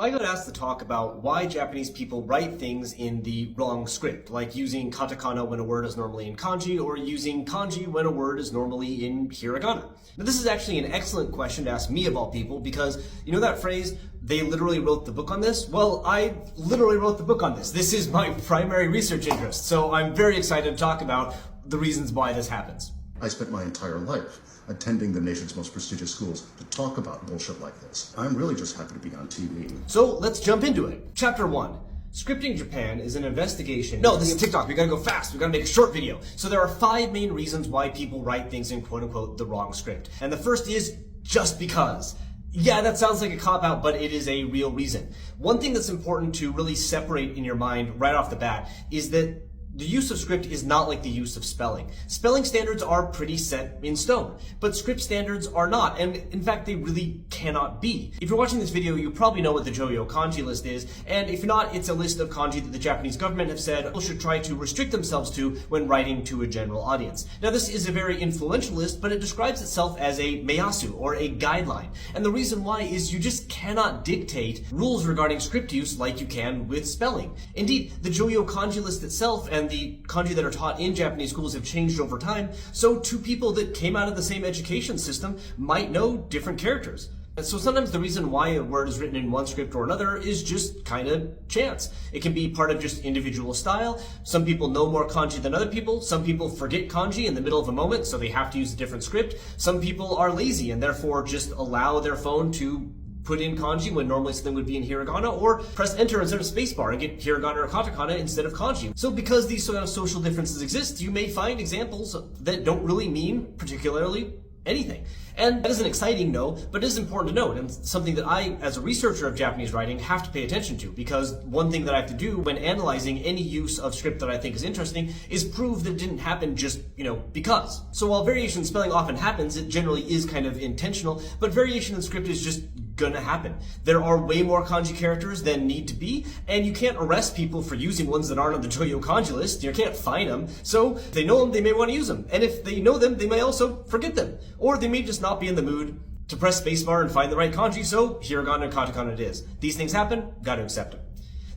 I got asked to talk about why Japanese people write things in the wrong script, like using katakana when a word is normally in kanji, or using kanji when a word is normally in hiragana. Now this is actually an excellent question to ask me of all people, because you know that phrase, they literally wrote the book on this? Well, I literally wrote the book on this. This is my primary research interest, so I'm very excited to talk about the reasons why this happens. I spent my entire life attending the nation's most prestigious schools to talk about bullshit like this. I'm really just happy to be on TV. So let's jump into it. Chapter 1. Scripting Japan is an investigation. No, this is TikTok. We gotta go fast. We gotta make a short video. So there are 5 main reasons why people write things in quote-unquote the wrong script. And the first is just because. Yeah, that sounds like a cop-out, but it is a real reason. One thing that's important to really separate in your mind right off the bat is that the use of script is not like the use of spelling. Spelling standards are pretty set in stone, but script standards are not, and in fact they really cannot be. If you're watching this video, you probably know what the Joyo kanji list is, and if not, it's a list of kanji that the Japanese government have said people should try to restrict themselves to when writing to a general audience. Now this is a very influential list, but it describes itself as a meyasu, or a guideline, and the reason why is you just cannot dictate rules regarding script use like you can with spelling. Indeed, the Joyo kanji list itself and the kanji that are taught in Japanese schools have changed over time, so two people that came out of the same education system might know different characters. So sometimes the reason why a word is written in one script or another is just kind of chance. It can be part of just individual style. Some people know more kanji than other people. Some people forget kanji in the middle of a moment, so they have to use a different script. Some people are lazy and therefore just allow their phone to put in kanji when normally something would be in hiragana, or press enter instead of spacebar and get hiragana or katakana instead of kanji. So because these sort of social differences exist, you may find examples that don't really mean particularly anything. And that isn't exciting, no, but it is important to note, and something that I, as a researcher of Japanese writing, have to pay attention to, because one thing that I have to do when analyzing any use of script that I think is interesting is prove that it didn't happen just, because. So while variation in spelling often happens, it generally is kind of intentional, but variation in script is just gonna happen. There are way more kanji characters than need to be, and you can't arrest people for using ones that aren't on the Joyo kanji list. You can't fine them. So if they know them, they may want to use them. And if they know them, they may also forget them. Or they may just not be in the mood to press spacebar and find the right kanji, so hiragana and katakana it is. These things happen, gotta accept them.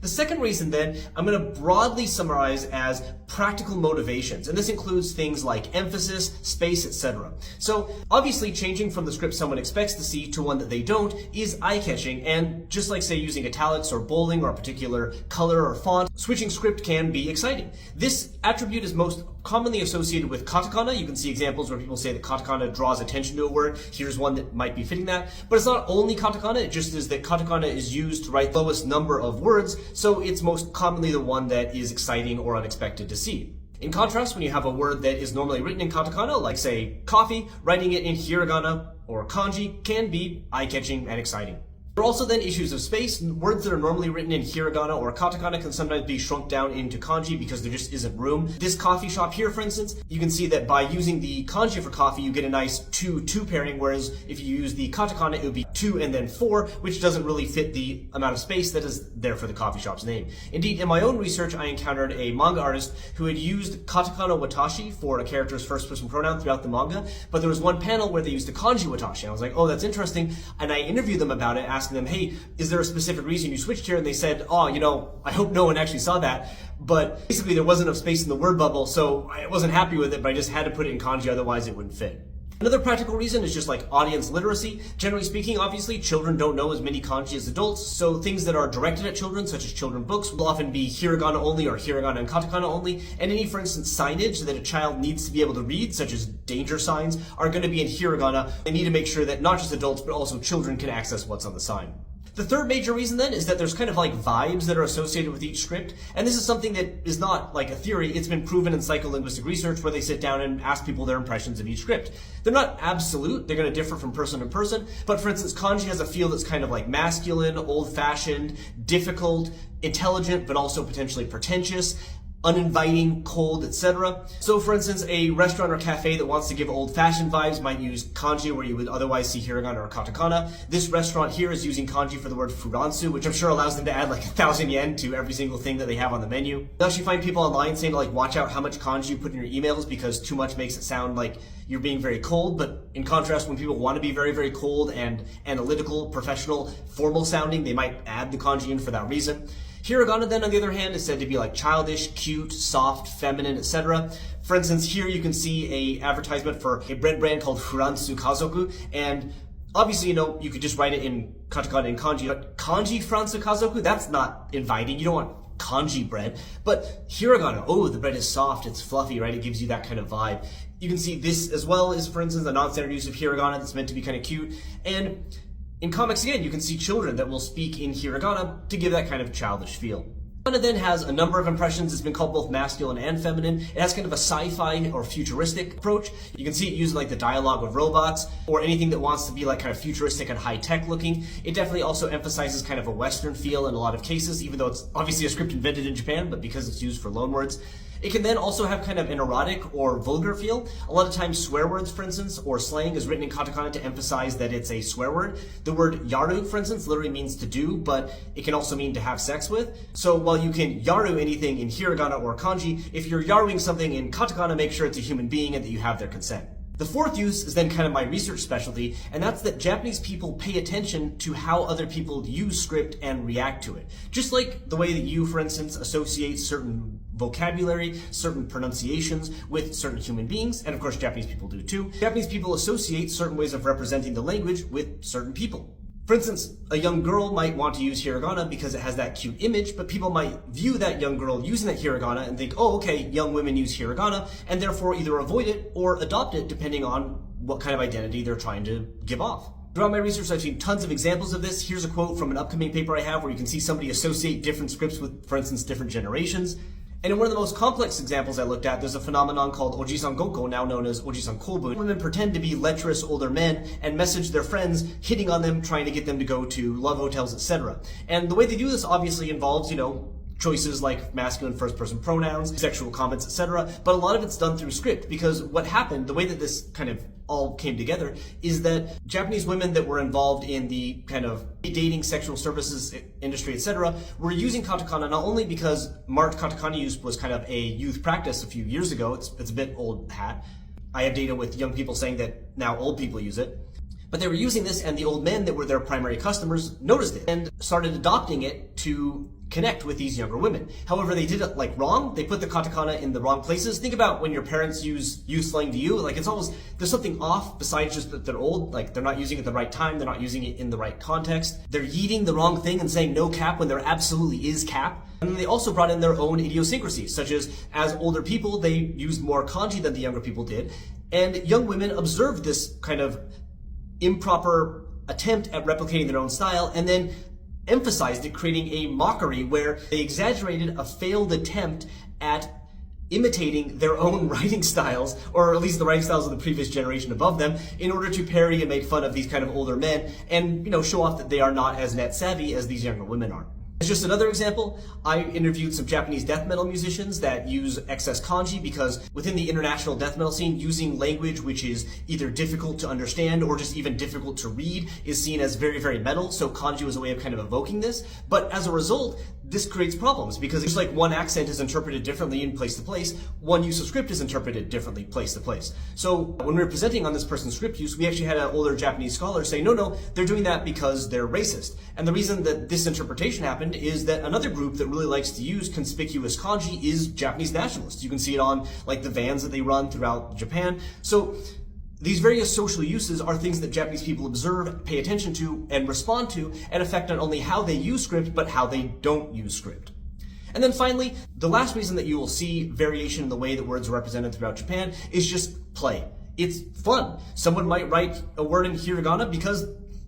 The second reason then, I'm going to broadly summarize as practical motivations, and this includes things like emphasis, space, etc. So obviously changing from the script someone expects to see to one that they don't is eye-catching, and just like say using italics or bolding or a particular color or font, switching script can be exciting. This attribute is most commonly associated with katakana. You can see examples where people say that katakana draws attention to a word. Here's one that might be fitting that. But it's not only katakana, it just is that katakana is used to write the lowest number of words, so it's most commonly the one that is exciting or unexpected to see. In contrast, when you have a word that is normally written in katakana, like say coffee, writing it in hiragana or kanji can be eye-catching and exciting. There are also then issues of space. Words that are normally written in hiragana or katakana can sometimes be shrunk down into kanji because there just isn't room. This coffee shop here, for instance, you can see that by using the kanji for coffee, you get a nice 2-2 pairing, whereas if you use the katakana, it would be 2 and then 4, which doesn't really fit the amount of space that is there for the coffee shop's name. Indeed, in my own research, I encountered a manga artist who had used katakana watashi for a character's first-person pronoun throughout the manga, but there was one panel where they used the kanji watashi. I was like, oh, that's interesting, and I interviewed them about it, asking them, hey, is there a specific reason you switched here? And they said, oh, I hope no one actually saw that. But basically there wasn't enough space in the word bubble, so I wasn't happy with it, but I just had to put it in kanji, otherwise it wouldn't fit. Another practical reason is just like audience literacy. Generally speaking, obviously, children don't know as many kanji as adults, so things that are directed at children, such as children books, will often be hiragana only or hiragana and katakana only, and any, for instance, signage that a child needs to be able to read, such as danger signs, are going to be in hiragana. They need to make sure that not just adults, but also children can access what's on the sign. The third major reason then is that there's kind of like vibes that are associated with each script, and this is something that is not like a theory. It's been proven in psycholinguistic research where they sit down and ask people their impressions of each script. They're not absolute, they're going to differ from person to person, but for instance, kanji has a feel that's kind of like masculine, old-fashioned, difficult, intelligent, but also potentially pretentious. uninviting, cold, etc. So for instance, a restaurant or cafe that wants to give old-fashioned vibes might use kanji where you would otherwise see hiragana or katakana. This restaurant here is using kanji for the word furansu, which I'm sure allows them to add like 1,000 yen to every single thing that they have on the menu. You actually find people online saying to like watch out how much kanji you put in your emails because too much makes it sound like you're being very cold, but in contrast, when people want to be very, very cold and analytical, professional, formal sounding, they might add the kanji in for that reason. Hiragana then, on the other hand, is said to be like childish, cute, soft, feminine, etc. For instance, here you can see a advertisement for a bread brand called Furansu Kazoku, and obviously, you could just write it in katakana and kanji, but kanji Furansu Kazoku, that's not inviting. You don't want kanji bread. But hiragana, oh, the bread is soft, it's fluffy, right? It gives you that kind of vibe. You can see this as well is, for instance, a non-standard use of hiragana that's meant to be kind of cute. And in comics, again, you can see children that will speak in hiragana to give that kind of childish feel. Hiragana then has a number of impressions. It's been called both masculine and feminine. It has kind of a sci-fi or futuristic approach. You can see it used like the dialogue of robots or anything that wants to be like kind of futuristic and high-tech looking. It definitely also emphasizes kind of a Western feel in a lot of cases, even though it's obviously a script invented in Japan, but because it's used for loanwords. It can then also have kind of an erotic or vulgar feel. A lot of times swear words, for instance, or slang is written in katakana to emphasize that it's a swear word. The word yaru, for instance, literally means to do, but it can also mean to have sex with. So while you can yaru anything in hiragana or kanji, if you're yaruing something in katakana, make sure it's a human being and that you have their consent. The fourth use is then kind of my research specialty, and that's that Japanese people pay attention to how other people use script and react to it. Just like the way that you, for instance, associate certain vocabulary, certain pronunciations with certain human beings, and of course Japanese people do too. Japanese people associate certain ways of representing the language with certain people. For instance, a young girl might want to use hiragana because it has that cute image, but people might view that young girl using that hiragana and think, oh, okay, young women use hiragana, and therefore either avoid it or adopt it depending on what kind of identity they're trying to give off. Throughout my research, I've seen tons of examples of this. Here's a quote from an upcoming paper I have where you can see somebody associate different scripts with, for instance, different generations. And in one of the most complex examples I looked at, there's a phenomenon called Ojisan Goko, now known as Ojisan Kobu. Women pretend to be lecherous older men and message their friends, hitting on them, trying to get them to go to love hotels, etc. And the way they do this obviously involves, choices like masculine first-person pronouns, sexual comments, etc. But a lot of it's done through script because what happened, the way that this kind of all came together, is that Japanese women that were involved in the kind of dating, sexual services industry, etc., were using katakana not only because marked katakana use was kind of a youth practice a few years ago, it's a bit old hat. I have data with young people saying that now old people use it. But they were using this and the old men that were their primary customers noticed it and started adopting it to connect with these younger women. However, they did it like wrong. They put the katakana in the wrong places. Think about when your parents use youth slang to you, like it's almost, there's something off besides just that they're old, like they're not using it at the right time, they're not using it in the right context. They're yeeting the wrong thing and saying no cap when there absolutely is cap. And then they also brought in their own idiosyncrasies, such as older people, they used more kanji than the younger people did. And young women observed this kind of improper attempt at replicating their own style and then emphasized it, creating a mockery where they exaggerated a failed attempt at imitating their own writing styles, or at least the writing styles of the previous generation above them, in order to parody and make fun of these kind of older men and, show off that they are not as net savvy as these younger women are. As just another example, I interviewed some Japanese death metal musicians that use excess kanji because within the international death metal scene, using language which is either difficult to understand or just even difficult to read is seen as very, very metal. So kanji was a way of kind of evoking this. But as a result, this creates problems because just like one accent is interpreted differently in place to place, one use of script is interpreted differently place to place. So when we were presenting on this person's script use, we actually had an older Japanese scholar say, no, they're doing that because they're racist. And the reason that this interpretation happened is that another group that really likes to use conspicuous kanji is Japanese nationalists. You can see it on like the vans that they run throughout Japan. So these various social uses are things that Japanese people observe, pay attention to, and respond to, and affect not only how they use script, but how they don't use script. And then finally, the last reason that you will see variation in the way that words are represented throughout Japan is just play. It's fun. Someone might write a word in hiragana because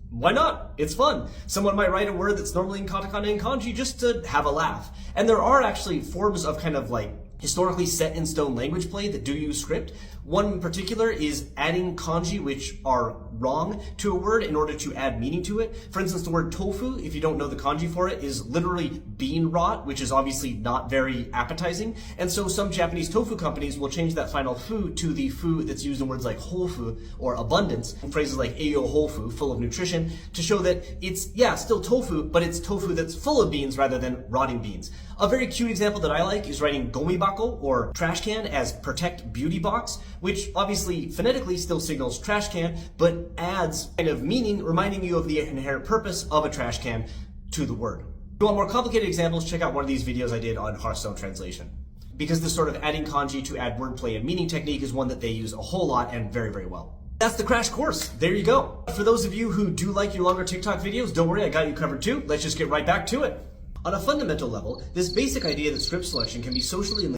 why not? It's fun. Someone might write a word that's normally in katakana and kanji just to have a laugh. And there are actually forms of kind of like historically set in stone language play that do use script. One in particular is adding kanji which are wrong to a word in order to add meaning to it. For instance, the word tofu, if you don't know the kanji for it, is literally bean rot, which is obviously not very appetizing. And so some Japanese tofu companies will change that final fu to the fu that's used in words like hofu or abundance, and phrases like eiyo hofu, full of nutrition, to show that it's, yeah, still tofu, but it's tofu that's full of beans rather than rotting beans. A very cute example that I like is writing gomibako, or trash can, as protect beauty box, which obviously phonetically still signals trash can, but adds kind of meaning, reminding you of the inherent purpose of a trash can to the word. If you want more complicated examples, check out one of these videos I did on Hearthstone translation. Because this sort of adding kanji to add wordplay and meaning technique is one that they use a whole lot and very, very well. That's the crash course. There you go. For those of you who do like your longer TikTok videos, don't worry, I got you covered too. Let's just get right back to it. On a fundamental level, this basic idea that script selection can be socially